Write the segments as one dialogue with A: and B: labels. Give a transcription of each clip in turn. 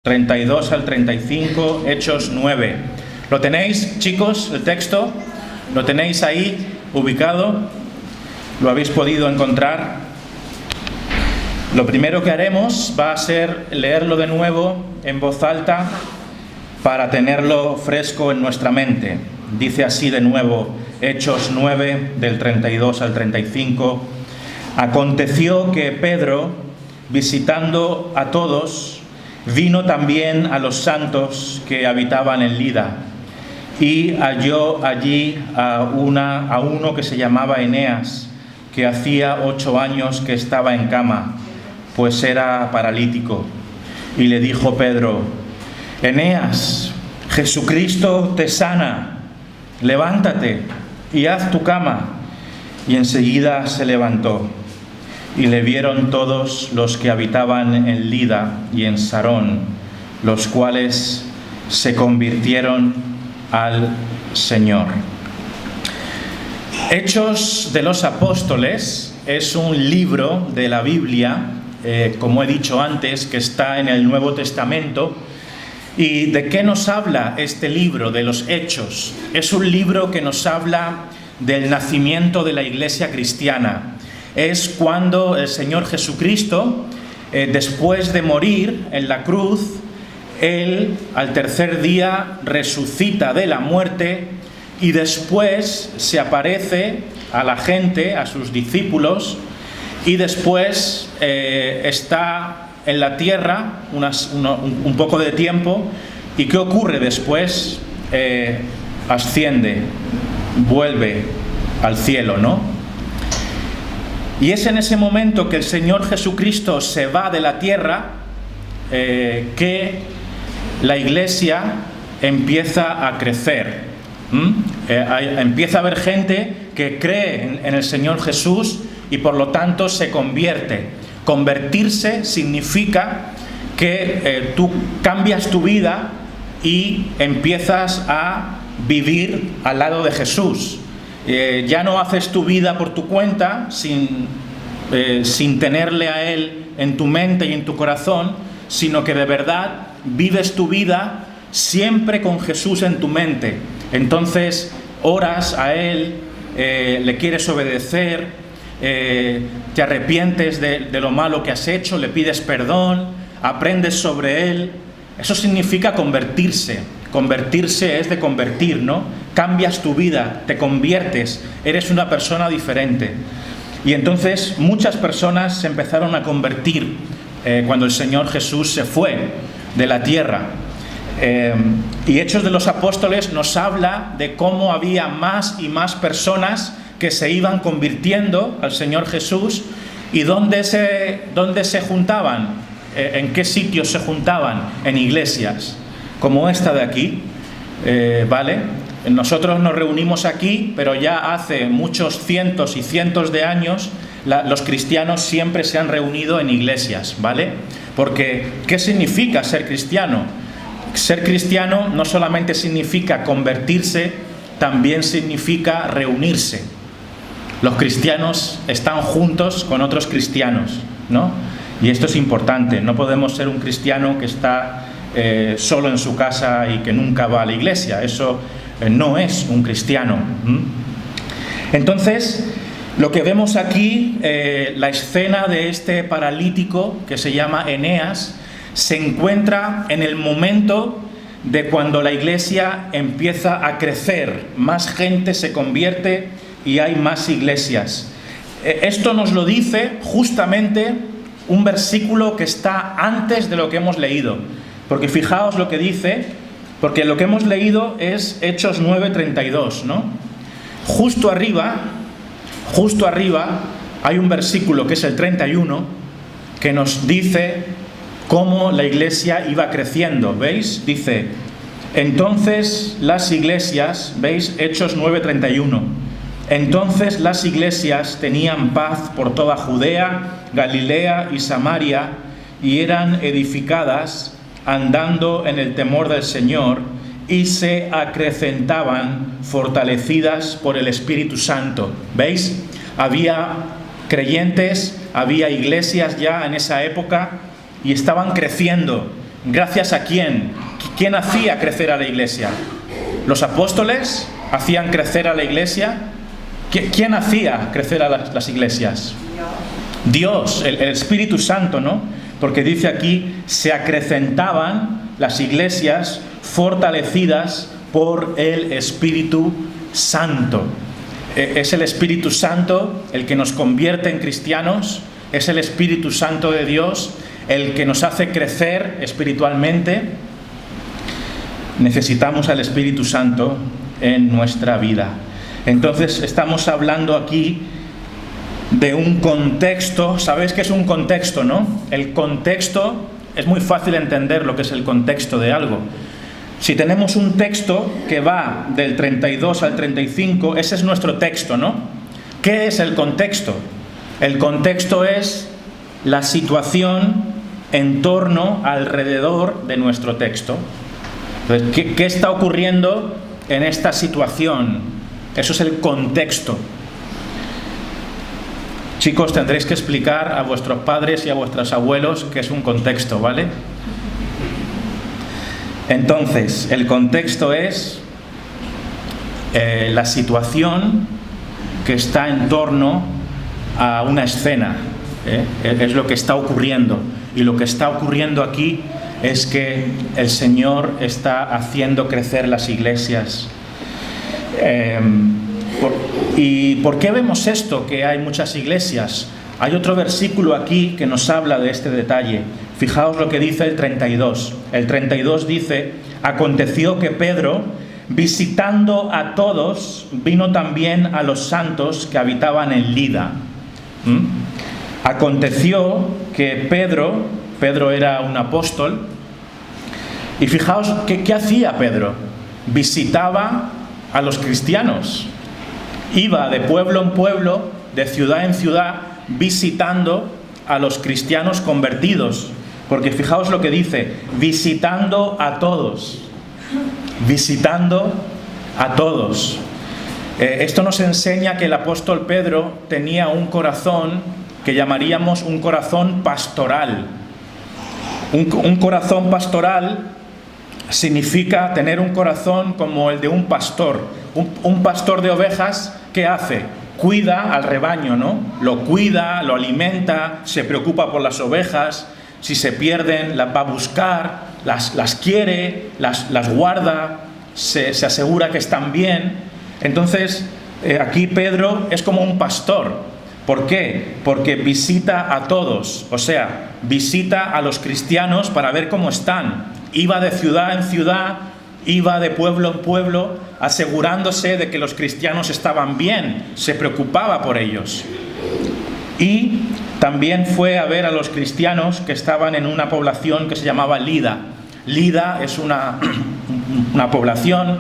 A: 32 al 35, Hechos 9. ¿Lo tenéis, chicos, el texto? ¿Lo tenéis ahí ubicado? ¿Lo habéis podido encontrar? Lo primero que haremos va a ser leerlo de nuevo en voz alta para tenerlo fresco en nuestra mente. Dice así de nuevo, Hechos 9, del 32 al 35. Aconteció que Pedro, visitando a todos, vino también a los santos que habitaban en Lida, y halló allí a uno que se llamaba Eneas, que hacía 8 años que estaba en cama, pues era paralítico. Y le dijo Pedro: Eneas, Jesucristo te sana, levántate y haz tu cama. Y enseguida se levantó. Y le vieron todos los que habitaban en Lida y en Sarón, los cuales se convirtieron al Señor. Hechos de los Apóstoles es un libro de la Biblia, como he dicho antes, que está en el Nuevo Testamento. ¿Y de qué nos habla este libro de los Hechos? Es un libro que nos habla del nacimiento de la Iglesia cristiana. Es cuando el Señor Jesucristo, después de morir en la cruz, Él al tercer día resucita de la muerte y después se aparece a la gente, a sus discípulos, y después está en la tierra un poco de tiempo. ¿Y qué ocurre después? Asciende, vuelve al cielo, ¿no? Y es en ese momento que el Señor Jesucristo se va de la tierra que la Iglesia empieza a crecer. Empieza a haber gente que cree en el Señor Jesús y por lo tanto se convierte. Convertirse significa que tú cambias tu vida y empiezas a vivir al lado de Jesús. Ya no haces tu vida por tu cuenta, sin tenerle a Él en tu mente y en tu corazón, sino que de verdad vives tu vida siempre con Jesús en tu mente. Entonces oras a Él, le quieres obedecer, te arrepientes de lo malo que has hecho, le pides perdón, aprendes sobre Él. Eso significa convertirse. Convertirse es de convertir, ¿no? Cambias tu vida, te conviertes, eres una persona diferente. Y entonces muchas personas se empezaron a convertir cuando el Señor Jesús se fue de la tierra. Y Hechos de los Apóstoles nos habla de cómo había más y más personas que se iban convirtiendo al Señor Jesús. ¿Y dónde se juntaban? ¿En qué sitios se juntaban? En iglesias como esta de aquí, ¿vale? Nosotros nos reunimos aquí, pero ya hace muchos cientos y cientos de años los cristianos siempre se han reunido en iglesias, ¿vale? Porque, ¿qué significa ser cristiano? Ser cristiano no solamente significa convertirse, también significa reunirse. Los cristianos están juntos con otros cristianos, ¿no? Y esto es importante. No podemos ser un cristiano que está solo en su casa y que nunca va a la iglesia. Eso no es un cristiano. Entonces, lo que vemos aquí, la escena de este paralítico que se llama Eneas, se encuentra en el momento de cuando la iglesia empieza a crecer, más gente se convierte y hay más iglesias. Esto nos lo dice justamente un versículo que está antes de lo que hemos leído. Porque fijaos lo que dice, porque lo que hemos leído es Hechos 9:32, ¿no? Justo arriba hay un versículo que es el 31, que nos dice cómo la iglesia iba creciendo, ¿veis? Dice, entonces las iglesias, ¿veis? Hechos 9:31. Entonces las iglesias tenían paz por toda Judea, Galilea y Samaria, y eran edificadas andando en el temor del Señor, y se acrecentaban fortalecidas por el Espíritu Santo. ¿Veis? Había creyentes, había iglesias ya en esa época y estaban creciendo. ¿Gracias a quién? ¿Quién hacía crecer a la iglesia? ¿Los apóstoles hacían crecer a la iglesia? ¿Quién hacía crecer a las iglesias? Dios, el Espíritu Santo, ¿no? Porque dice aquí, se acrecentaban las iglesias fortalecidas por el Espíritu Santo. Es el Espíritu Santo el que nos convierte en cristianos, es el Espíritu Santo de Dios el que nos hace crecer espiritualmente. Necesitamos al Espíritu Santo en nuestra vida. Entonces estamos hablando aquí de un contexto. ¿Sabéis qué es un contexto, no? El contexto, es muy fácil entender lo que es el contexto de algo. Si tenemos un texto que va del 32 al 35, ese es nuestro texto, ¿no? ¿Qué es el contexto? El contexto es la situación en torno, alrededor de nuestro texto. Entonces, ¿qué está ocurriendo en esta situación? Eso es el contexto. Chicos, tendréis que explicar a vuestros padres y a vuestros abuelos qué es un contexto, ¿vale? Entonces, el contexto es la situación que está en torno a una escena. Es lo que está ocurriendo. Y lo que está ocurriendo aquí es que el Señor está haciendo crecer las iglesias. ¿Y por qué vemos esto? Que hay muchas iglesias. Hay otro versículo aquí que nos habla de este detalle. Fijaos lo que dice el 32. El 32 dice: aconteció que Pedro, visitando a todos, vino también a los santos que habitaban en Lida. Aconteció que Pedro era un apóstol, y fijaos ¿qué hacía Pedro? Visitaba a los cristianos. Iba de pueblo en pueblo, de ciudad en ciudad, visitando a los cristianos convertidos. Porque fijaos lo que dice: visitando a todos. Visitando a todos. Esto nos enseña que el apóstol Pedro tenía un corazón que llamaríamos un corazón pastoral. Un corazón pastoral significa tener un corazón como el de un pastor. Un pastor de ovejas, ¿qué hace? Cuida al rebaño, ¿no? Lo cuida, lo alimenta, se preocupa por las ovejas. Si se pierden, las va a buscar, las quiere, las guarda, se asegura que están bien. Entonces, aquí Pedro es como un pastor. ¿Por qué? Porque visita a todos, o sea, visita a los cristianos para ver cómo están. Iba de ciudad en ciudad, iba de pueblo en pueblo, asegurándose de que los cristianos estaban bien, se preocupaba por ellos. Y también fue a ver a los cristianos que estaban en una población que se llamaba Lida. Lida es una población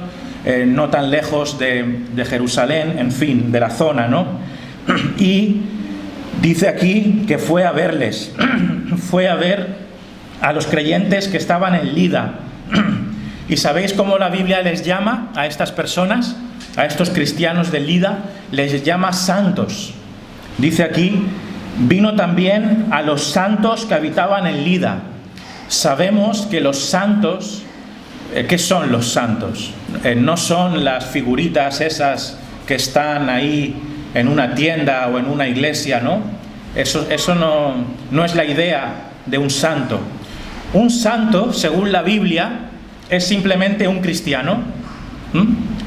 A: no tan lejos de Jerusalén, en fin, de la zona, ¿no? Y dice aquí que fue a verles, fue a ver a los creyentes que estaban en Lida. ¿Y sabéis cómo la Biblia les llama a estas personas, a estos cristianos de Lida? Les llama santos. Dice aquí: vino también a los santos que habitaban en Lida. Sabemos que los santos, ¿qué son los santos? No son las figuritas esas que están ahí en una tienda o en una iglesia, ¿no? Eso no es la idea de un santo. Un santo, según la Biblia, es simplemente un cristiano.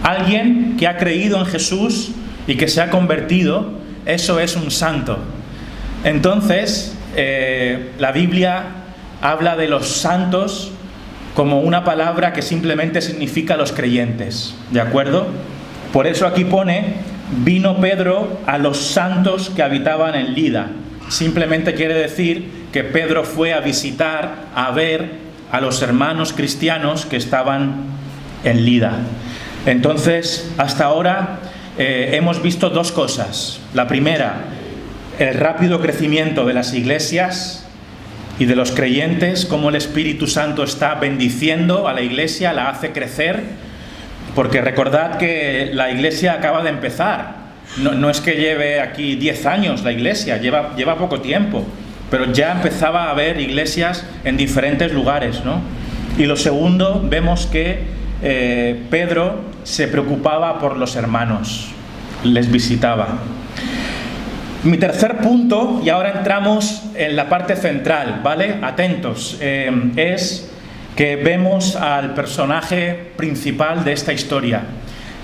A: Alguien que ha creído en Jesús y que se ha convertido. Eso es un santo. Entonces, la Biblia habla de los santos como una palabra que simplemente significa los creyentes, ¿de acuerdo? Por eso aquí pone: vino Pedro a los santos que habitaban en Lida. Simplemente quiere decir que Pedro fue a visitar, a ver a los hermanos cristianos que estaban en Lida. Entonces, hasta ahora hemos visto dos cosas. La primera, el rápido crecimiento de las iglesias y de los creyentes, cómo el Espíritu Santo está bendiciendo a la iglesia, la hace crecer, porque recordad que la iglesia acaba de empezar. No es que lleve aquí 10 años la iglesia, lleva poco tiempo, pero ya empezaba a haber iglesias en diferentes lugares, ¿no? Y lo segundo, vemos que Pedro se preocupaba por los hermanos, les visitaba. Mi tercer punto, y ahora entramos en la parte central, ¿vale? Atentos, es que vemos al personaje principal de esta historia.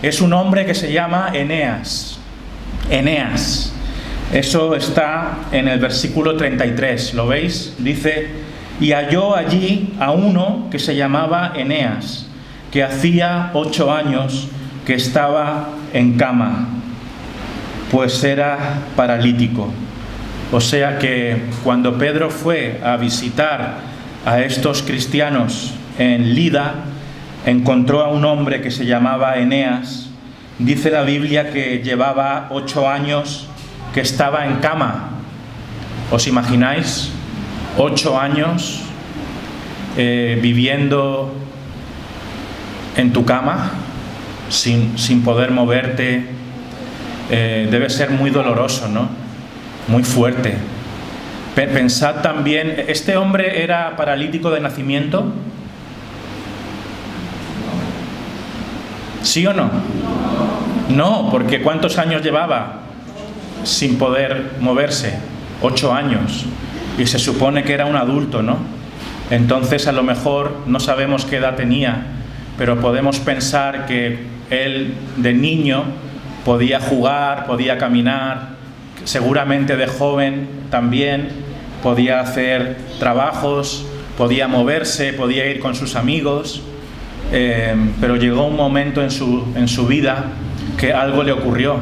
A: Es un hombre que se llama Eneas. Eneas. Eso está en el versículo 33, ¿lo veis? Dice: y halló allí a uno que se llamaba Eneas, que hacía 8 años que estaba en cama, pues era paralítico. O sea que cuando Pedro fue a visitar a estos cristianos en Lida, encontró a un hombre que se llamaba Eneas. Dice la Biblia que llevaba 8 años que estaba en cama. ¿Os imagináis? 8 años viviendo en tu cama sin poder moverte. Debe ser muy doloroso, ¿no? Muy fuerte. Pensad también, ¿este hombre era paralítico de nacimiento? ¿Sí o no? No, porque ¿cuántos años llevaba sin poder moverse? 8 años. Y se supone que era un adulto, ¿no? Entonces a lo mejor no sabemos qué edad tenía, pero podemos pensar que él de niño podía jugar, podía caminar, seguramente de joven también podía hacer trabajos, podía moverse, podía ir con sus amigos, pero llegó un momento en su vida que algo le ocurrió.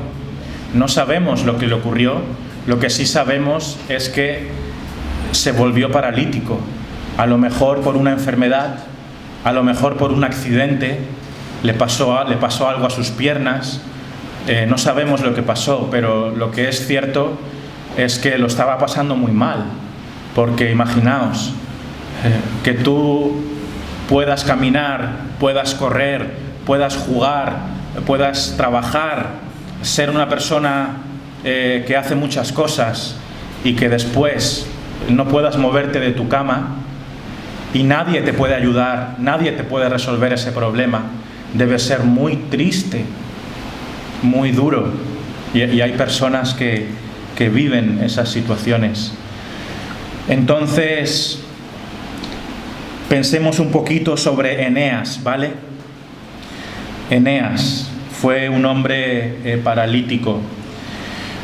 A: No sabemos lo que le ocurrió, lo que sí sabemos es que se volvió paralítico, a lo mejor por una enfermedad, a lo mejor por un accidente, le pasó algo a sus piernas. No sabemos lo que pasó, pero lo que es cierto es que lo estaba pasando muy mal, porque imaginaos que tú puedas caminar, puedas correr, puedas jugar, puedas trabajar, ser una persona que hace muchas cosas y que después no puedas moverte de tu cama y nadie te puede ayudar, nadie te puede resolver ese problema. Debe ser muy triste, muy duro, y hay personas que viven esas situaciones. Entonces, pensemos un poquito sobre Eneas, ¿vale? Eneas fue un hombre paralítico.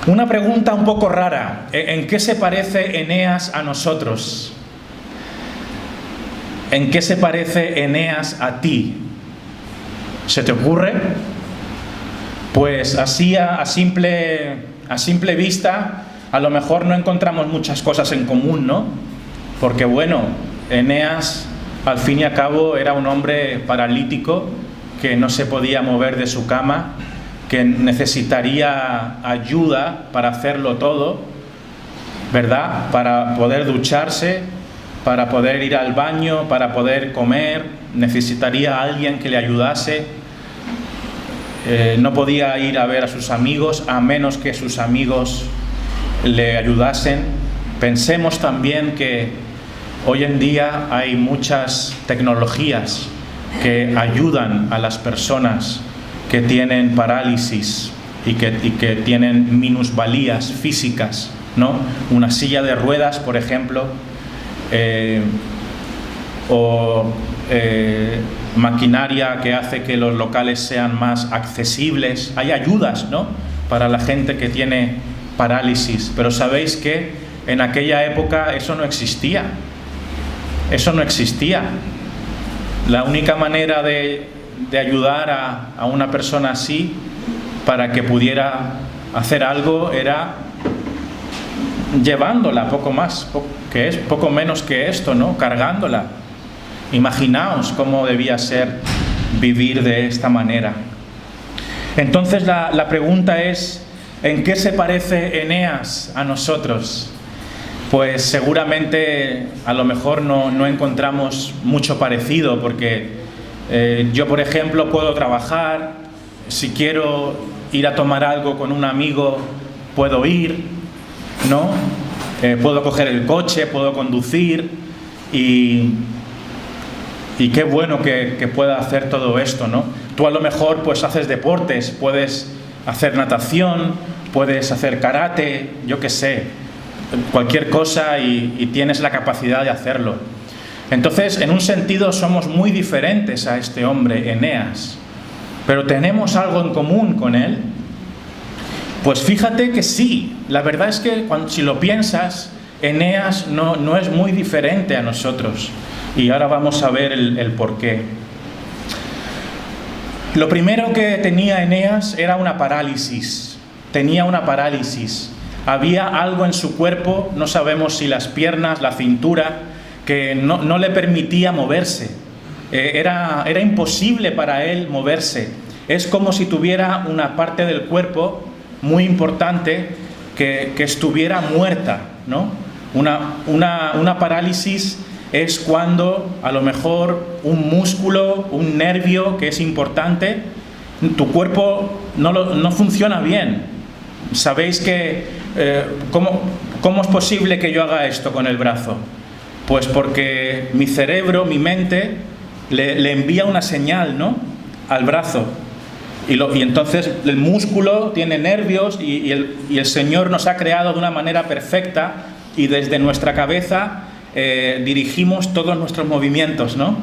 A: Una pregunta un poco rara: ¿en qué se parece Eneas a nosotros? ¿En qué se parece Eneas a ti? ¿Se te ocurre? Pues así a simple vista, a lo mejor no encontramos muchas cosas en común, ¿no? Porque bueno, Eneas al fin y al cabo era un hombre paralítico que no se podía mover de su cama, que necesitaría ayuda para hacerlo todo, ¿verdad? Para poder ducharse, para poder ir al baño, para poder comer, necesitaría a alguien que le ayudase. No podía ir a ver a sus amigos a menos que sus amigos le ayudasen. Pensemos también que hoy en día hay muchas tecnologías que ayudan a las personas que tienen parálisis y que tienen minusvalías físicas, ¿no? Una silla de ruedas, por ejemplo, maquinaria que hace que los locales sean más accesibles. Hay ayudas, ¿no?, para la gente que tiene parálisis, pero sabéis que en aquella época eso no existía. Eso no existía. La única manera de ayudar a una persona así para que pudiera hacer algo era llevándola, poco menos que esto, ¿no?, cargándola. Imaginaos cómo debía ser vivir de esta manera. Entonces la pregunta es: ¿en qué se parece Eneas a nosotros? Pues seguramente a lo mejor no encontramos mucho parecido, porque yo, por ejemplo, puedo trabajar, si quiero ir a tomar algo con un amigo, puedo ir, ¿no? puedo coger el coche, puedo conducir y qué bueno que pueda hacer todo esto, ¿no? Tú a lo mejor pues haces deportes, puedes hacer natación, puedes hacer karate, yo qué sé, cualquier cosa y tienes la capacidad de hacerlo. Entonces, en un sentido somos muy diferentes a este hombre, Eneas, pero ¿tenemos algo en común con él? Pues fíjate que sí, la verdad es que si lo piensas, Eneas no es muy diferente a nosotros. Y ahora vamos a ver el porqué. Lo primero que tenía Eneas era una parálisis. Tenía una parálisis. Había algo en su cuerpo, no sabemos si las piernas, la cintura, que no le permitía moverse. Era imposible para él moverse. Es como si tuviera una parte del cuerpo muy importante que estuviera muerta, ¿no? Una parálisis es cuando a lo mejor un músculo, un nervio que es importante, tu cuerpo no funciona bien. ¿Sabéis que cómo es posible que yo haga esto con el brazo? Pues porque mi cerebro, mi mente, le envía una señal, ¿no?, al brazo. Y entonces el músculo tiene nervios y el Señor nos ha creado de una manera perfecta y desde nuestra cabeza dirigimos todos nuestros movimientos, ¿no?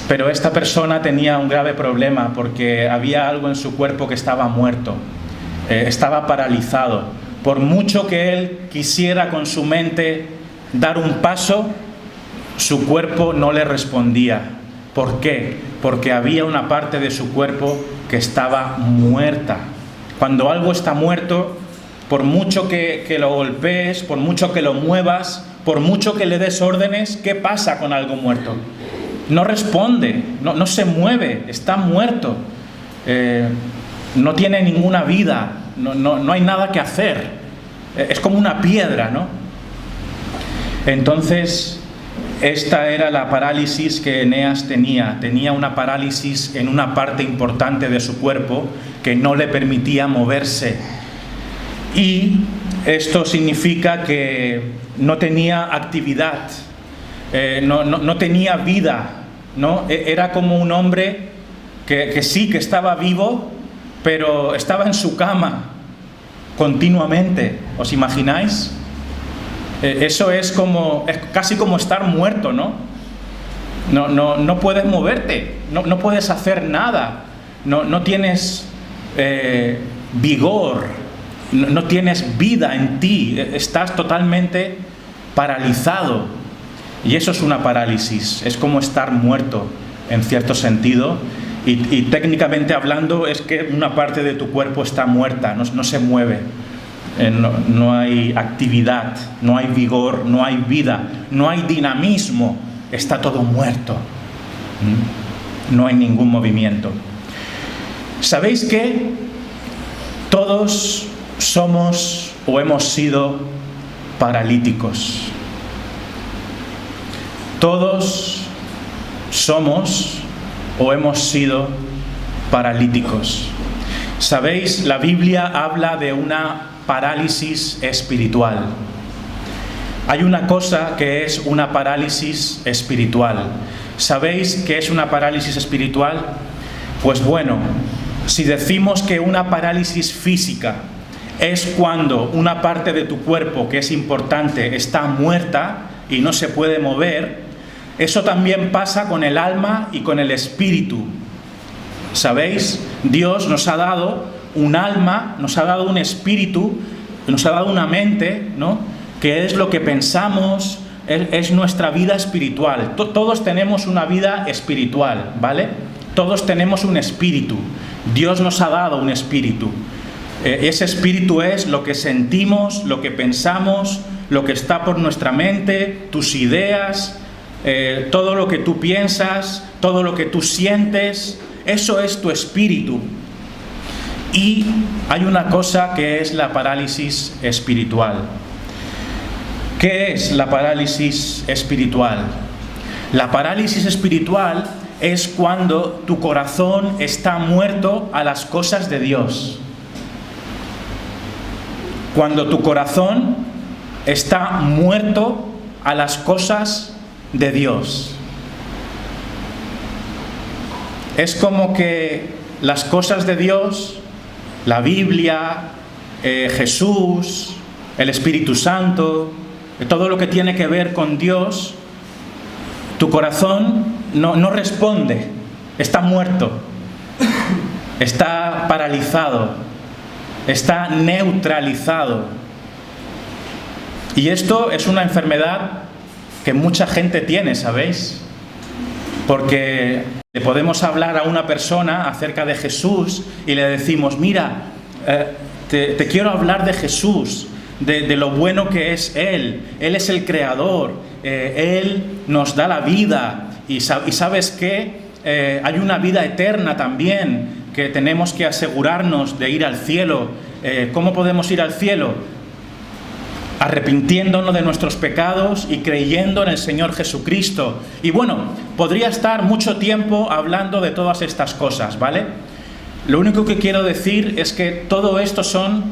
A: Pero esta persona tenía un grave problema porque había algo en su cuerpo que estaba muerto, estaba paralizado. Por mucho que él quisiera con su mente dar un paso, su cuerpo no le respondía. ¿Por qué? Porque había una parte de su cuerpo que estaba muerta. Cuando algo está muerto, por mucho que lo golpees, por mucho que lo muevas, por mucho que le des órdenes, ¿qué pasa con algo muerto? No responde, no se mueve, está muerto. No tiene ninguna vida, no hay nada que hacer. Es como una piedra, ¿no? Entonces, esta era la parálisis que Eneas tenía. Tenía una parálisis en una parte importante de su cuerpo que no le permitía moverse. Y esto significa que no tenía actividad, no tenía vida, ¿no? Era como un hombre que sí, que estaba vivo, pero estaba en su cama continuamente. ¿Os imagináis? Eso es casi como estar muerto, ¿no? No puedes moverte, no puedes hacer nada, no tienes vigor, no tienes vida en ti, estás totalmente paralizado. Y eso es una parálisis, es como estar muerto en cierto sentido. Y técnicamente hablando es que una parte de tu cuerpo está muerta, no se mueve. No hay actividad, no hay vigor, no hay vida, no hay dinamismo, está todo muerto. No hay ningún movimiento. ¿Sabéis qué? Todos somos o hemos sido paralíticos. Todos somos o hemos sido paralíticos. ¿Sabéis? La Biblia habla de una parálisis espiritual. Hay una cosa que es una parálisis espiritual. ¿Sabéis qué es una parálisis espiritual? Pues bueno, si decimos que una parálisis física es cuando una parte de tu cuerpo que es importante está muerta y no se puede mover, eso también pasa con el alma y con el espíritu. ¿Sabéis? Dios nos ha dado un alma, nos ha dado un espíritu, nos ha dado una mente, ¿no?, que es lo que pensamos, es nuestra vida espiritual. Todos tenemos una vida espiritual, ¿vale? Todos tenemos un espíritu. Dios nos ha dado un espíritu. Ese espíritu es lo que sentimos, lo que pensamos, lo que está por nuestra mente, tus ideas, todo lo que tú piensas, todo lo que tú sientes. Eso es tu espíritu. Y hay una cosa que es la parálisis espiritual. ¿Qué es la parálisis espiritual? La parálisis espiritual es cuando tu corazón está muerto a las cosas de Dios. Cuando tu corazón está muerto a las cosas de Dios. Es como que las cosas de Dios, la Biblia, Jesús, el Espíritu Santo, todo lo que tiene que ver con Dios, tu corazón no responde, está muerto, está paralizado, está neutralizado. Y esto es una enfermedad que mucha gente tiene, ¿sabéis? Porque le podemos hablar a una persona acerca de Jesús y le decimos, mira, te quiero hablar de Jesús, de lo bueno que es Él. Él es el Creador, Él nos da la vida. Y ¿sabes qué? Hay una vida eterna también, que tenemos que asegurarnos de ir al cielo. ¿Cómo podemos ir al cielo? Arrepintiéndonos de nuestros pecados y creyendo en el Señor Jesucristo. Y bueno, podría estar mucho tiempo hablando de todas estas cosas, ¿vale? Lo único que quiero decir es que todo esto son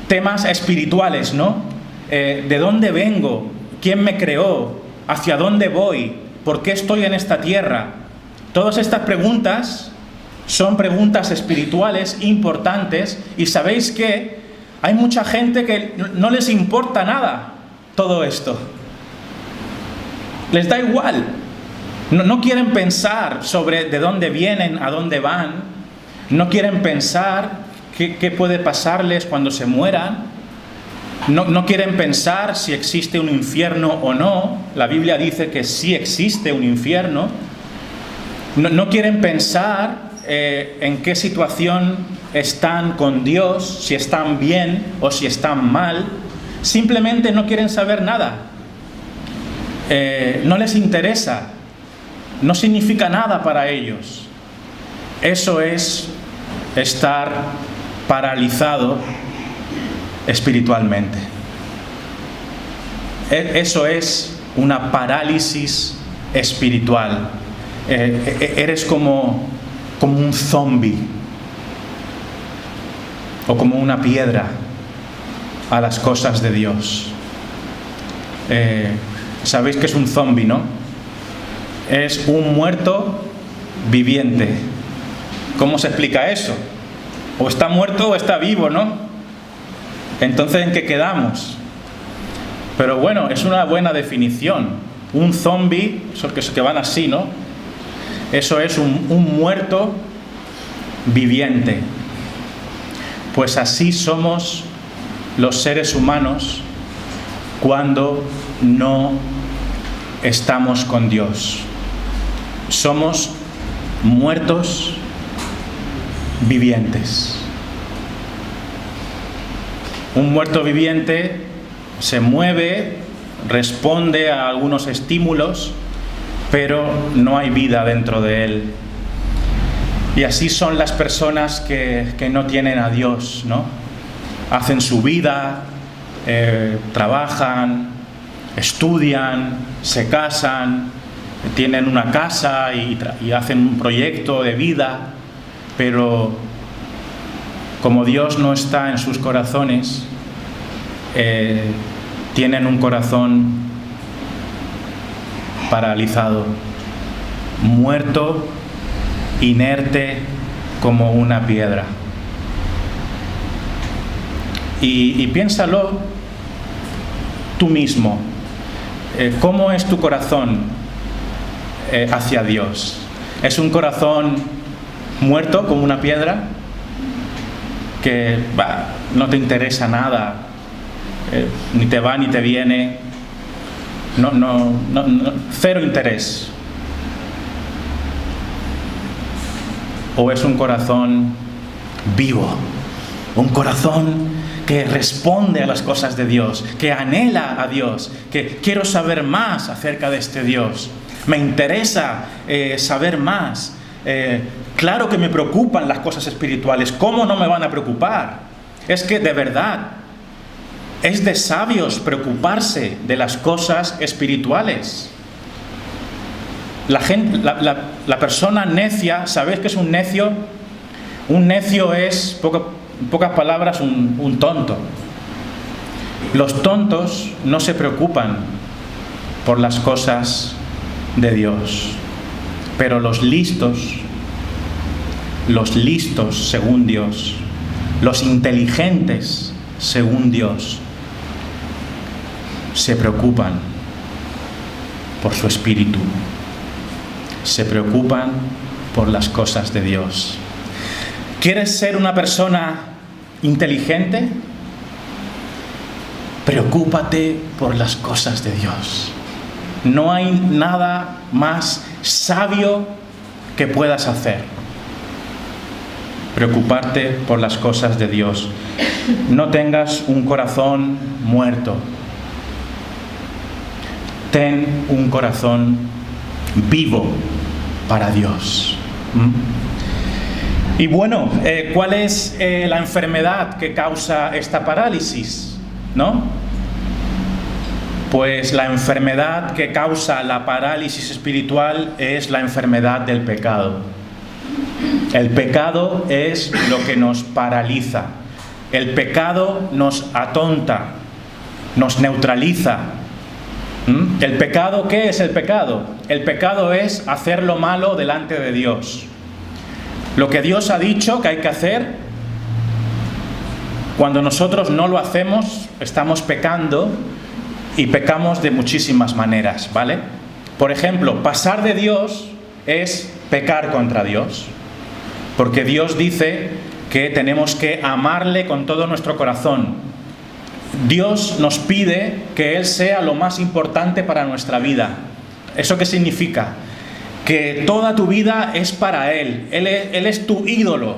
A: temas espirituales, ¿no? ¿De dónde vengo? ¿Quién me creó? ¿Hacia dónde voy? ¿Por qué estoy en esta tierra? Todas estas preguntas son preguntas espirituales importantes, y ¿sabéis qué? Hay mucha gente que no les importa nada todo esto. Les da igual. No quieren pensar sobre de dónde vienen, a dónde van. No quieren pensar qué puede pasarles cuando se mueran. No quieren pensar si existe un infierno o no. La Biblia dice que sí existe un infierno. No quieren pensar en qué situación están con Dios, si están bien o si están mal. Simplemente no quieren saber nada. No les interesa. No significa nada para ellos. Eso es estar paralizado espiritualmente. Eso es una parálisis espiritual. Eres como un zombi o como una piedra a las cosas de Dios. Sabéis que es un zombi, ¿no? Es un muerto viviente. ¿Cómo se explica eso? O está muerto o está vivo, ¿no? Entonces, ¿en qué quedamos? Pero bueno, es una buena definición. Un zombi, esos que van así, ¿no? Eso es un muerto viviente. Pues así somos los seres humanos cuando no estamos con Dios. Somos muertos vivientes. Un muerto viviente se mueve, responde a algunos estímulos, pero no hay vida dentro de él. Y así son las personas que no tienen a Dios, ¿no? Hacen su vida, trabajan, estudian, se casan, tienen una casa y hacen un proyecto de vida, pero como Dios no está en sus corazones, tienen un corazón paralizado, muerto, inerte como una piedra. Y piénsalo tú mismo. ¿Cómo es tu corazón hacia Dios? ¿Es un corazón muerto como una piedra? Que no te interesa nada, ni te va ni te viene, cero interés. ¿O es un corazón vivo, un corazón que responde a las cosas de Dios, que anhela a Dios, que quiero saber más acerca de este Dios, me interesa saber más? Claro que me preocupan las cosas espirituales. ¿Cómo no me van a preocupar? Es que de verdad es de sabios preocuparse de las cosas espirituales. La persona necia, ¿sabéis qué es un necio? Un necio es, en pocas palabras, un tonto. Los tontos no se preocupan por las cosas de Dios, pero los listos según Dios, los inteligentes según Dios, se preocupan por su espíritu, se preocupan por las cosas de Dios. ¿Quieres ser una persona inteligente? Preocúpate por las cosas de Dios. No hay nada más sabio que puedas hacer. Preocuparte por las cosas de Dios. No tengas un corazón muerto. Ten un corazón vivo para Dios. Y bueno, ¿cuál es la enfermedad que causa esta parálisis? ¿No? Pues la enfermedad que causa la parálisis espiritual es la enfermedad del pecado. El pecado es lo que nos paraliza. El pecado nos atonta, nos neutraliza. ¿El pecado qué es el pecado? El pecado es hacer lo malo delante de Dios. Lo que Dios ha dicho que hay que hacer, cuando nosotros no lo hacemos, estamos pecando, y pecamos de muchísimas maneras, ¿vale? Por ejemplo, pasar de Dios es pecar contra Dios, porque Dios dice que tenemos que amarle con todo nuestro corazón. Dios nos pide que Él sea lo más importante para nuestra vida. ¿Eso qué significa? Que toda tu vida es para Él. Él es tu ídolo.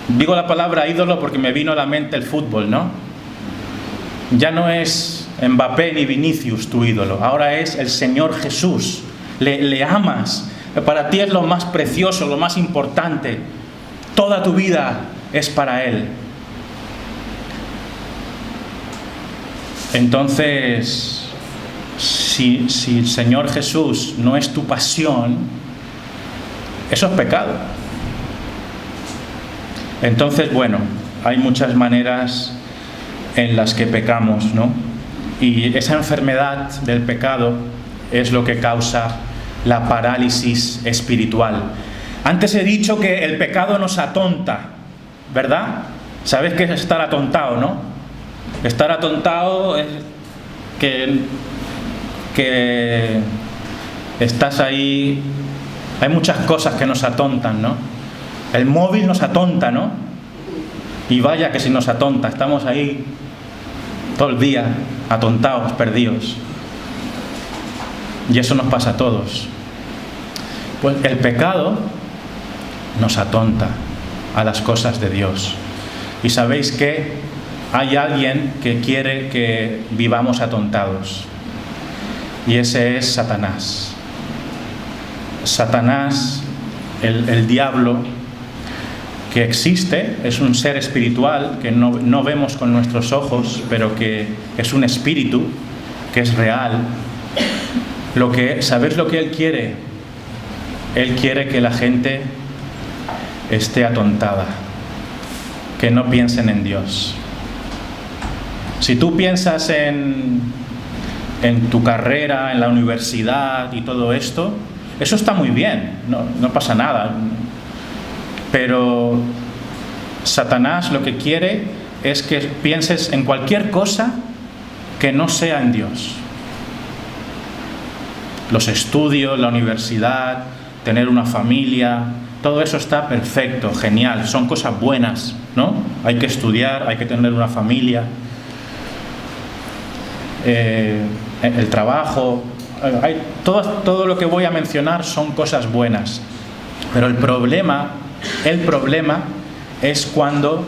A: Digo la palabra ídolo porque me vino a la mente el fútbol, ¿no? Ya no es Mbappé ni Vinicius tu ídolo, ahora es el Señor Jesús. Le amas. Para ti es lo más precioso, lo más importante. Toda tu vida es para Él. Entonces, si el Señor Jesús no es tu pasión, eso es pecado. Entonces, bueno, hay muchas maneras en las que pecamos, ¿no? Y esa enfermedad del pecado es lo que causa la parálisis espiritual. Antes he dicho que el pecado nos atonta, ¿verdad? ¿Sabes qué es estar atontado, no? Estar atontado es que estás ahí. Hay muchas cosas que nos atontan, ¿no? El móvil nos atonta, ¿no? Y vaya que si nos atonta, estamos ahí todo el día atontados, perdidos. Y eso nos pasa a todos. Pues el pecado nos atonta a las cosas de Dios. Y sabéis que hay alguien que quiere que vivamos atontados. Y ese es Satanás. Satanás, el diablo, que existe, es un ser espiritual que no vemos con nuestros ojos, pero que es un espíritu, que es real. ¿Sabéis lo que él quiere? Él quiere que la gente esté atontada, que no piensen en Dios. Si tú piensas en tu carrera, en la universidad y todo esto, eso está muy bien, no pasa nada. Pero Satanás lo que quiere es que pienses en cualquier cosa que no sea en Dios. Los estudios, la universidad, tener una familia, todo eso está perfecto, genial, son cosas buenas, ¿no? Hay que estudiar, hay que tener una familia, el trabajo, todo lo que voy a mencionar son cosas buenas. Pero el problema es cuando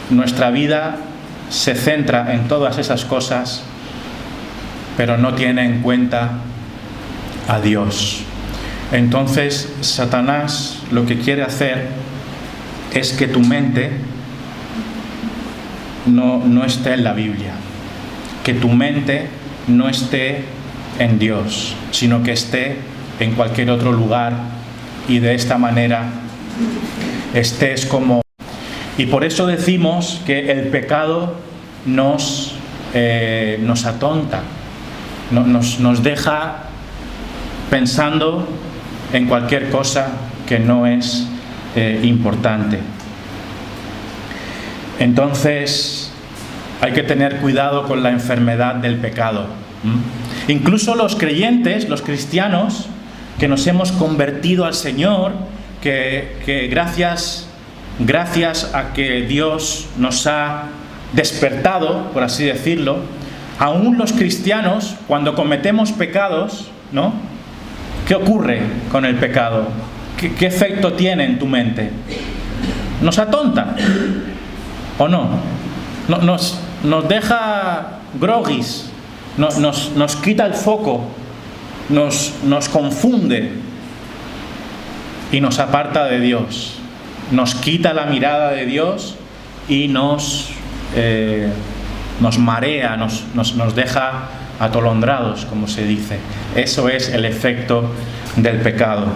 A: nuestra vida se centra en todas esas cosas, pero no tiene en cuenta a Dios. Entonces, Satanás lo que quiere hacer es que tu mente no esté en la Biblia, que tu mente no esté en Dios, sino que esté en cualquier otro lugar, y de esta manera estés como Y por eso decimos que el pecado nos atonta, nos deja pensando en cualquier cosa que no es importante. Entonces, hay que tener cuidado con la enfermedad del pecado. Incluso los creyentes, los cristianos, que nos hemos convertido al Señor, que gracias a que Dios nos ha despertado, por así decirlo, aún los cristianos, cuando cometemos pecados, ¿no? ¿Qué ocurre con el pecado? ¿Qué efecto tiene en tu mente? ¿Nos atonta o no? Nos deja groguis, nos quita el foco, nos confunde y nos aparta de Dios. Nos quita la mirada de Dios y nos marea, nos deja atolondrados, como se dice. Eso es el efecto del pecado.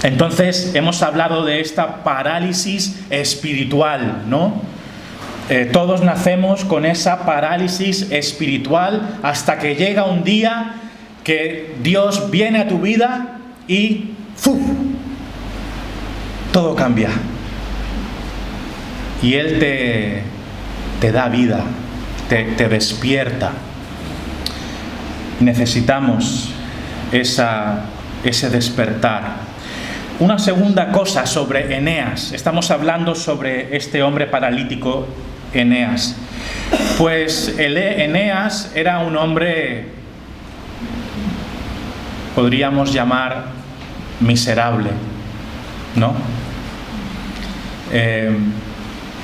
A: Entonces, hemos hablado de esta parálisis espiritual, ¿no? Todos nacemos con esa parálisis espiritual hasta que llega un día que Dios viene a tu vida y ¡fuf!, todo cambia. Y Él te da vida, te despierta. Necesitamos ese despertar. Una segunda cosa sobre Eneas. Estamos hablando sobre este hombre paralítico, Eneas. Pues Eneas era un hombre, podríamos llamar, miserable, ¿no?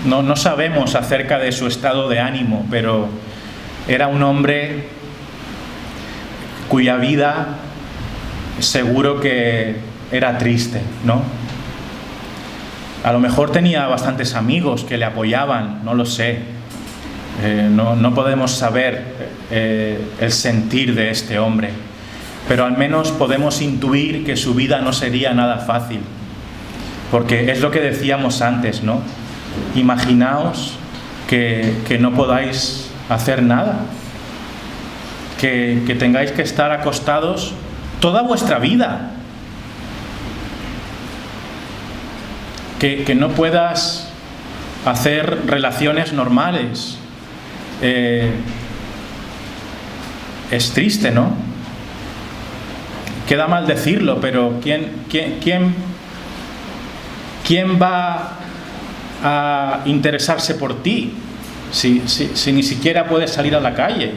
A: No sabemos acerca de su estado de ánimo, pero era un hombre cuya vida seguro que era triste, ¿no? A lo mejor tenía bastantes amigos que le apoyaban, no lo sé. No podemos saber el sentir de este hombre, pero al menos podemos intuir que su vida no sería nada fácil, porque es lo que decíamos antes, ¿no? Imaginaos que no podáis hacer nada, que tengáis que estar acostados toda vuestra vida, que no puedas hacer relaciones normales. Es triste, ¿no? Queda mal decirlo, pero ¿quién va a interesarse por ti si ni siquiera puedes salir a la calle?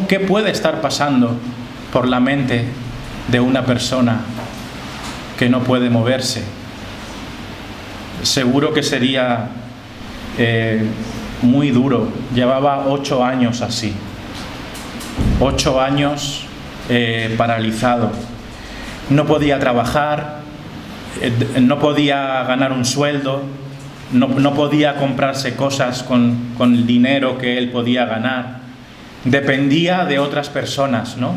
A: ¿Qué puede estar pasando por la mente de una persona que no puede moverse? Seguro que sería muy duro. Llevaba 8 años así. 8 años paralizado. No podía trabajar, no podía ganar un sueldo, no podía comprarse cosas con el dinero que él podía ganar. Dependía de otras personas, ¿no?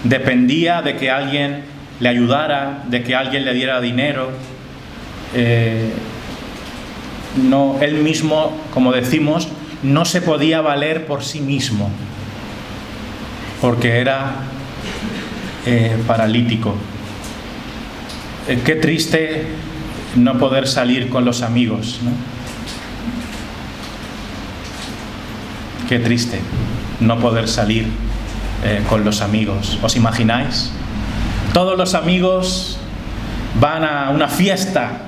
A: Dependía de que alguien le ayudara, de que alguien le diera dinero. Él mismo, como decimos, no se podía valer por sí mismo, porque era paralítico. Qué triste no poder salir con los amigos, ¿no? Qué triste no poder salir con los amigos. ¿Os imagináis? Todos los amigos van a una fiesta,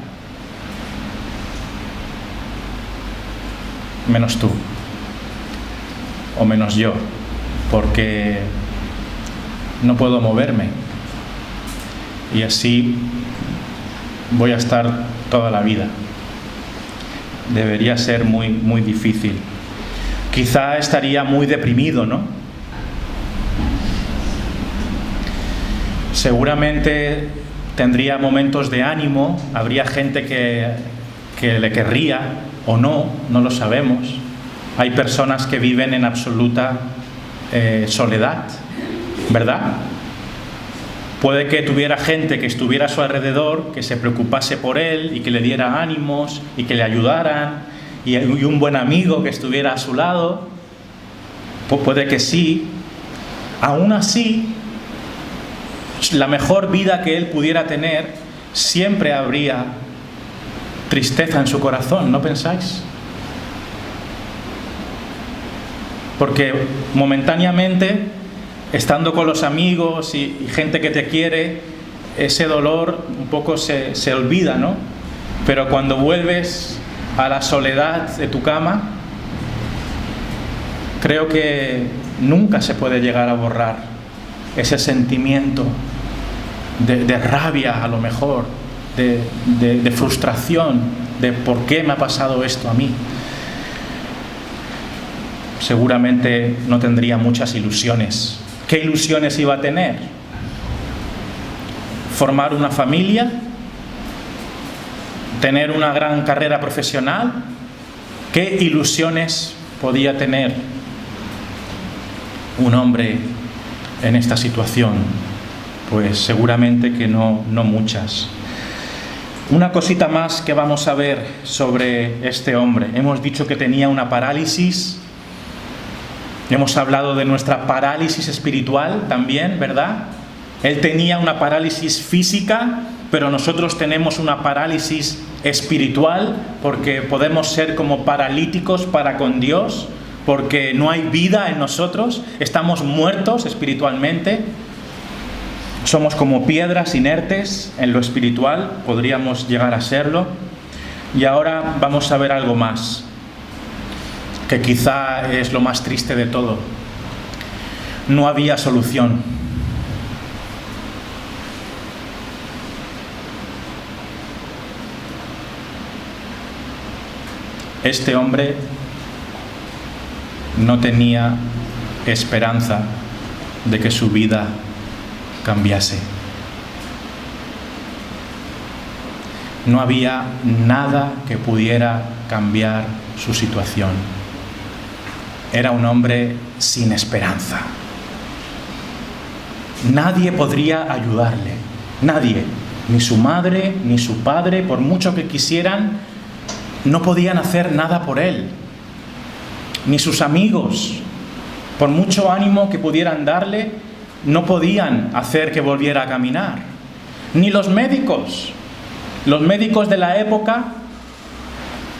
A: menos tú, o menos yo, porque no puedo moverme. Y así voy a estar toda la vida. Debería ser muy, muy difícil. Quizá estaría muy deprimido, ¿no? Seguramente tendría momentos de ánimo, habría gente que le querría o no lo sabemos. Hay personas que viven en absoluta soledad, ¿verdad? Puede que tuviera gente que estuviera a su alrededor, que se preocupase por él y que le diera ánimos y que le ayudaran, y un buen amigo que estuviera a su lado. Puede que sí. Aún así, la mejor vida que él pudiera tener, siempre habría tristeza en su corazón, ¿no pensáis? Porque momentáneamente, estando con los amigos y gente que te quiere, ese dolor un poco se olvida, ¿no? Pero cuando vuelves a la soledad de tu cama, creo que nunca se puede llegar a borrar ese sentimiento de rabia, a lo mejor, de frustración, de por qué me ha pasado esto a mí. Seguramente no tendría muchas ilusiones. ¿Qué ilusiones iba a tener? ¿Formar una familia? ¿Tener una gran carrera profesional? ¿Qué ilusiones podía tener un hombre en esta situación? Pues seguramente que no muchas. Una cosita más que vamos a ver sobre este hombre. Hemos dicho que tenía una parálisis. Hemos hablado de nuestra parálisis espiritual también, ¿verdad? Él tenía una parálisis física, pero nosotros tenemos una parálisis espiritual, porque podemos ser como paralíticos para con Dios, porque no hay vida en nosotros, estamos muertos espiritualmente, somos como piedras inertes en lo espiritual, podríamos llegar a serlo. Y ahora vamos a ver algo más, que quizá es lo más triste de todo. No había solución. Este hombre no tenía esperanza de que su vida cambiase. No había nada que pudiera cambiar su situación. Era un hombre sin esperanza. Nadie podría ayudarle. Nadie. Ni su madre, ni su padre, por mucho que quisieran, no podían hacer nada por él. Ni sus amigos, por mucho ánimo que pudieran darle, no podían hacer que volviera a caminar. Ni los médicos. Los médicos de la época,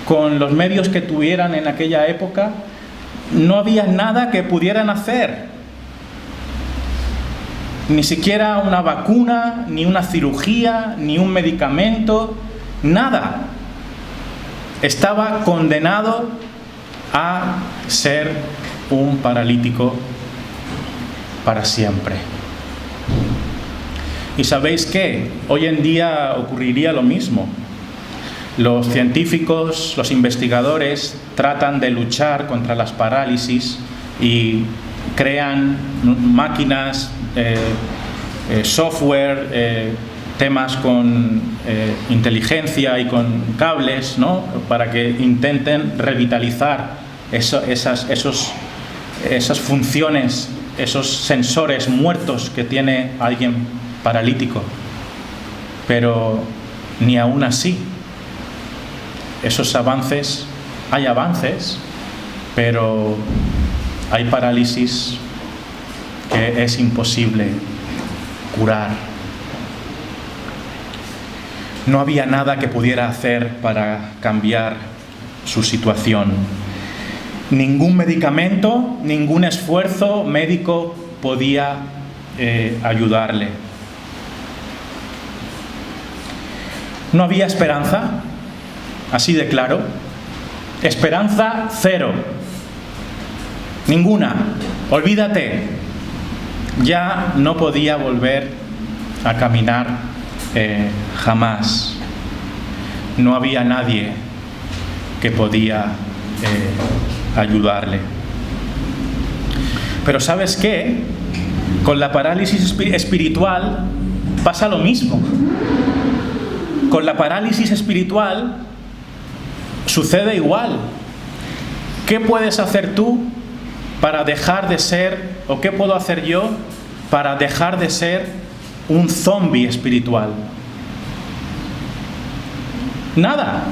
A: con los medios que tuvieran en aquella época, no había nada que pudieran hacer. Ni siquiera una vacuna, ni una cirugía, ni un medicamento, nada. Estaba condenado a ser un paralítico para siempre. ¿Y sabéis qué? Hoy en día ocurriría lo mismo. Los científicos, los investigadores tratan de luchar contra las parálisis y crean máquinas, software, temas con inteligencia y con cables, ¿no? Para que intenten revitalizar esas funciones, esos sensores muertos que tiene alguien paralítico. Pero ni aún así. Hay avances, pero hay parálisis que es imposible curar. No había nada que pudiera hacer para cambiar su situación. Ningún medicamento, ningún esfuerzo médico podía ayudarle. No había esperanza. Así de claro. Esperanza cero. Ninguna. Olvídate. Ya no podía volver a caminar jamás. No había nadie que podía ayudarle. Pero ¿sabes qué? Con la parálisis espiritual pasa lo mismo. Con la parálisis espiritual sucede igual. ¿Qué puedes hacer tú para dejar de ser, o qué puedo hacer yo para dejar de ser un zombie espiritual? Nada.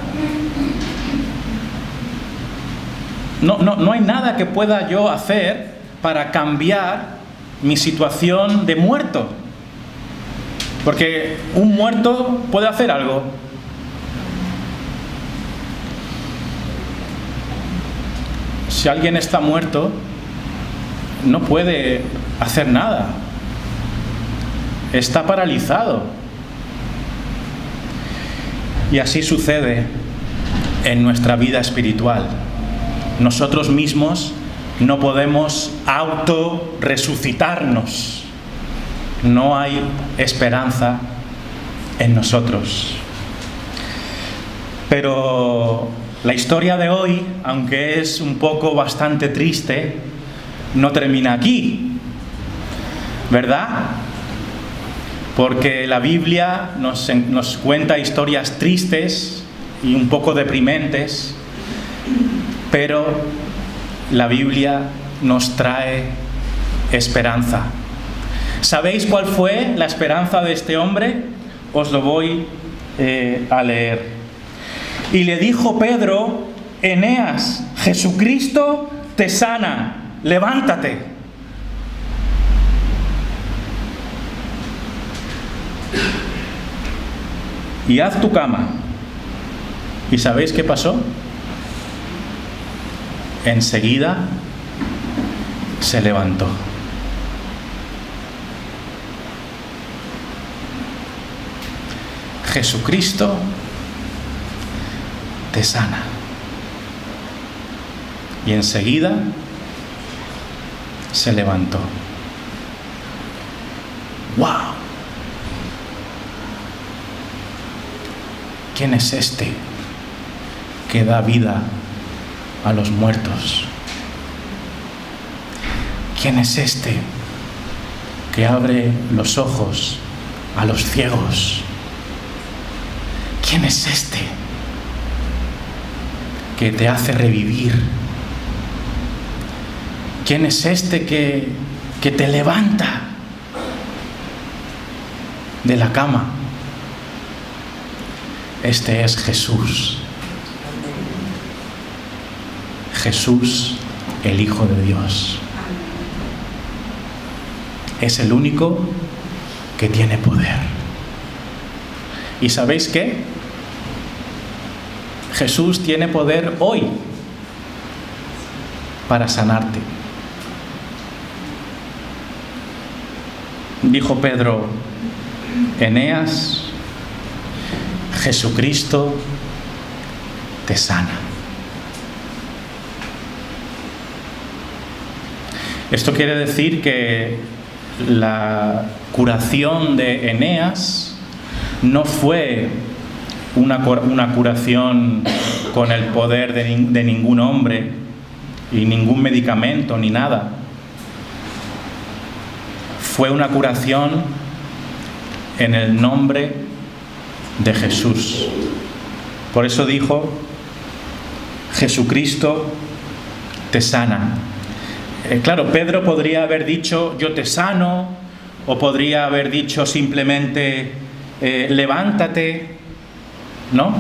A: No hay nada que pueda yo hacer para cambiar mi situación de muerto. Porque un muerto puede hacer algo. Si alguien está muerto, no puede hacer nada. Está paralizado. Y así sucede en nuestra vida espiritual. Nosotros mismos no podemos auto-resucitarnos. No hay esperanza en nosotros. Pero la historia de hoy, aunque es un poco bastante triste, no termina aquí, ¿verdad? Porque la Biblia nos cuenta historias tristes y un poco deprimentes, pero la Biblia nos trae esperanza. ¿Sabéis cuál fue la esperanza de este hombre? Os lo voy a leer. Y le dijo Pedro: Eneas, Jesucristo te sana, levántate. Y haz tu cama. ¿Y sabéis qué pasó? Enseguida se levantó. Jesucristo te sana. Y enseguida se levantó. ¡Wow! ¿Quién es este que da vida a los muertos? ¿Quién es este que abre los ojos a los ciegos? ¿Quién es este que te hace revivir? ¿Quién es este que te levanta de la cama? Este es Jesús. Jesús, el Hijo de Dios. Es el único que tiene poder. ¿Y sabéis qué? Jesús tiene poder hoy para sanarte. Dijo Pedro: Eneas, Jesucristo te sana. Esto quiere decir que la curación de Eneas no fue una curación con el poder de ningún hombre y ningún medicamento ni nada. Fue una curación en el nombre de Jesús. Por eso dijo: Jesucristo te sana. Claro, Pedro podría haber dicho: yo te sano, o podría haber dicho simplemente: levántate, ¿no?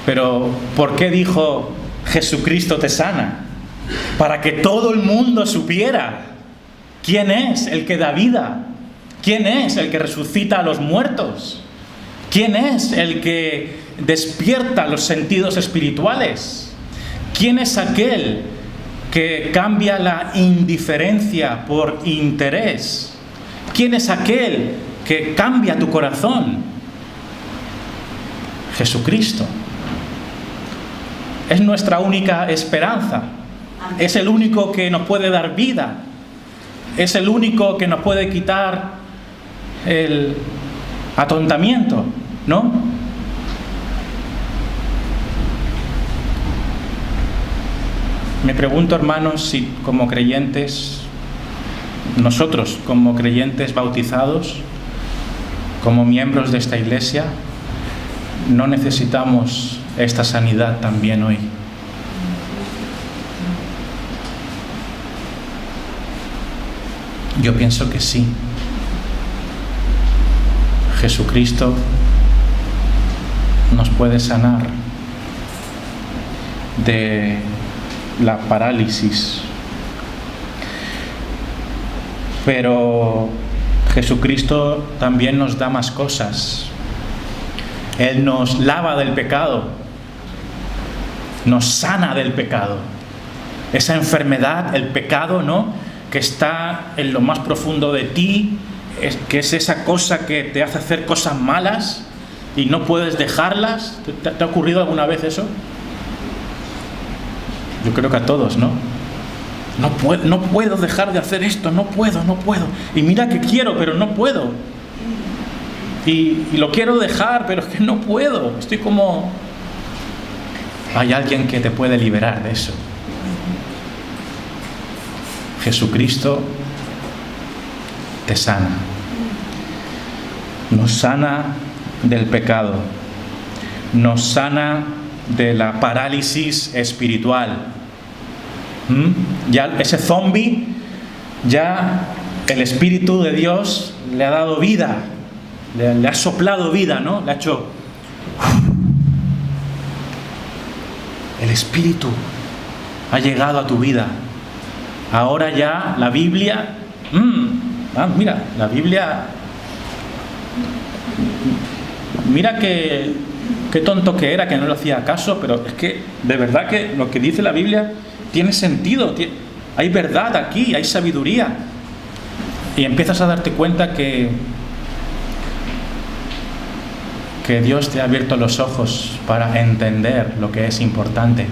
A: Pero ¿por qué dijo Jesucristo te sana? Para que todo el mundo supiera quién es el que da vida, quién es el que resucita a los muertos, quién es el que despierta los sentidos espirituales, quién es aquel que cambia la indiferencia por interés, quién es aquel que cambia tu corazón. Jesucristo es nuestra única esperanza. Es el único que nos puede dar vida. Es el único que nos puede quitar el atontamiento, ¿no? Me pregunto, hermanos, si como creyentes, nosotros como creyentes bautizados, como miembros de esta iglesia, no necesitamos esta sanidad también hoy. Yo pienso que sí. Jesucristo nos puede sanar de la parálisis. Pero Jesucristo también nos da más cosas. Él nos lava del pecado, nos sana del pecado. Esa enfermedad, el pecado, ¿no?, que está en lo más profundo de ti, que es esa cosa que te hace hacer cosas malas y no puedes dejarlas. ¿Te ha ocurrido alguna vez eso? Yo creo que a todos, ¿no? No puedo dejar de hacer esto, no puedo. Y mira que quiero, pero no puedo. Y lo quiero dejar, pero es que no puedo. Estoy como... Hay alguien que te puede liberar de eso. Jesucristo te sana. Nos sana del pecado. Nos sana de la parálisis espiritual. Ya ese zombie, ya el Espíritu de Dios le ha dado vida, le ha soplado vida, ¿no? Le ha hecho... El Espíritu ha llegado a tu vida. Ahora ya la Biblia... mira, la Biblia... Mira qué tonto que era, que no le hacía caso, pero es que de verdad que lo que dice la Biblia tiene sentido, hay verdad aquí, hay sabiduría. Y empiezas a darte cuenta que Dios te ha abierto los ojos para entender lo que es importante.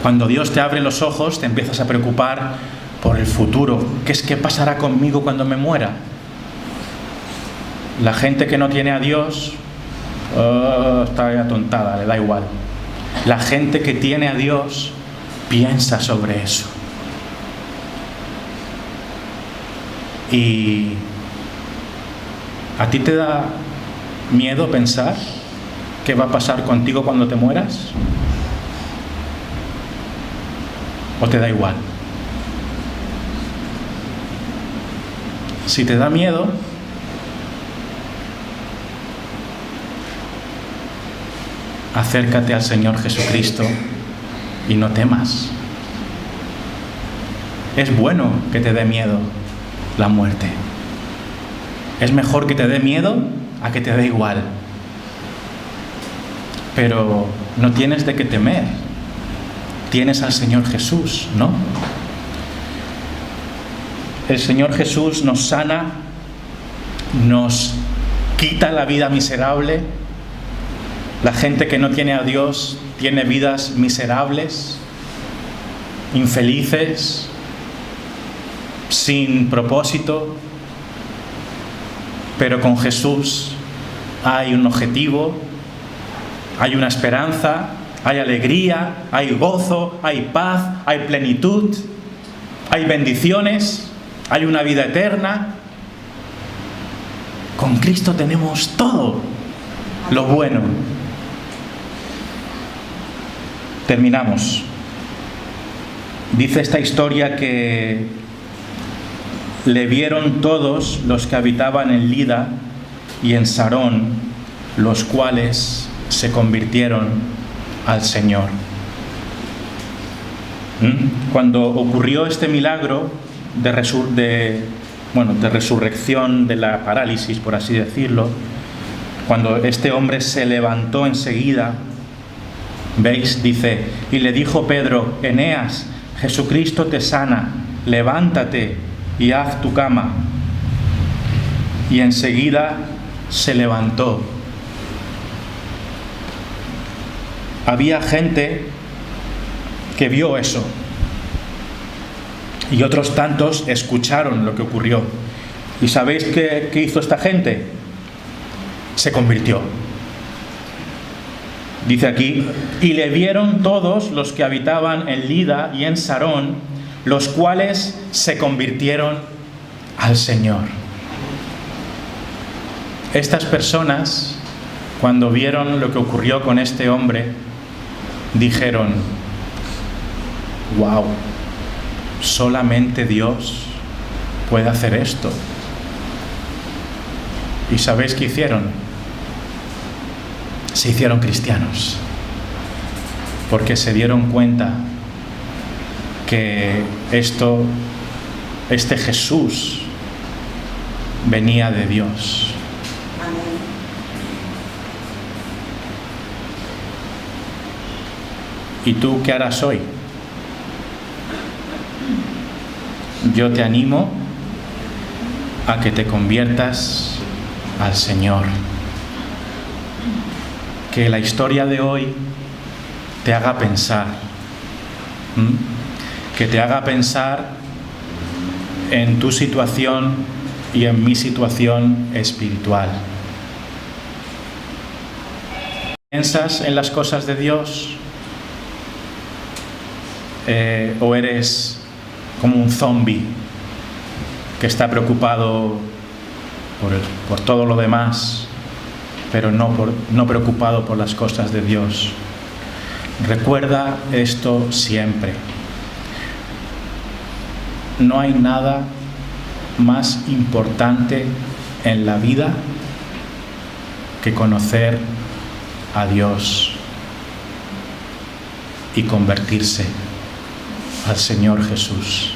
A: Cuando Dios te abre los ojos, te empiezas a preocupar por el futuro. ¿Qué pasará conmigo cuando me muera? La gente que no tiene a Dios está atontada, le da igual. La gente que tiene a Dios piensa sobre eso. ¿Y a ti te da miedo pensar qué va a pasar contigo cuando te mueras? ¿O te da igual? Si te da miedo, acércate al Señor Jesucristo y no temas. Es bueno que te dé miedo la muerte. Es mejor que te dé miedo a que te dé igual. Pero no tienes de qué temer. Tienes al Señor Jesús, ¿no? El Señor Jesús nos sana, nos quita la vida miserable. La gente que no tiene a Dios tiene vidas miserables, infelices, sin propósito. Pero con Jesús hay un objetivo, hay una esperanza, hay alegría, hay gozo, hay paz, hay plenitud, hay bendiciones, hay una vida eterna. Con Cristo tenemos todo lo bueno. Terminamos. Dice esta historia que le vieron todos los que habitaban en Lida y en Sarón, los cuales se convirtieron al Señor. Cuando ocurrió este milagro de resurrección de la parálisis, por así decirlo, cuando este hombre se levantó enseguida, ¿veis? Dice, y le dijo Pedro, Eneas, Jesucristo te sana, levántate y haz tu cama. Y enseguida se levantó. Había gente que vio eso. Y otros tantos escucharon lo que ocurrió. ¿Y sabéis qué hizo esta gente? Se convirtió. Dice aquí, y le vieron todos los que habitaban en Lida y en Sarón, los cuales se convirtieron al Señor. Estas personas, cuando vieron lo que ocurrió con este hombre, dijeron, wow, solamente Dios puede hacer esto. ¿Y sabéis qué hicieron? Se hicieron cristianos, porque se dieron cuenta que este Jesús venía de Dios. ¿Y tú qué harás hoy? Yo te animo a que te conviertas al Señor. Que la historia de hoy te haga pensar. Que te haga pensar en tu situación y en mi situación espiritual. ¿Piensas en las cosas de Dios? ¿O eres como un zombi que está preocupado por todo lo demás, pero no preocupado por las cosas de Dios? Recuerda esto siempre. No hay nada más importante en la vida que conocer a Dios y convertirse al Señor Jesús.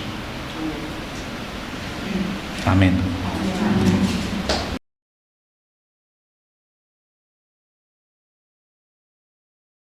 A: Amén.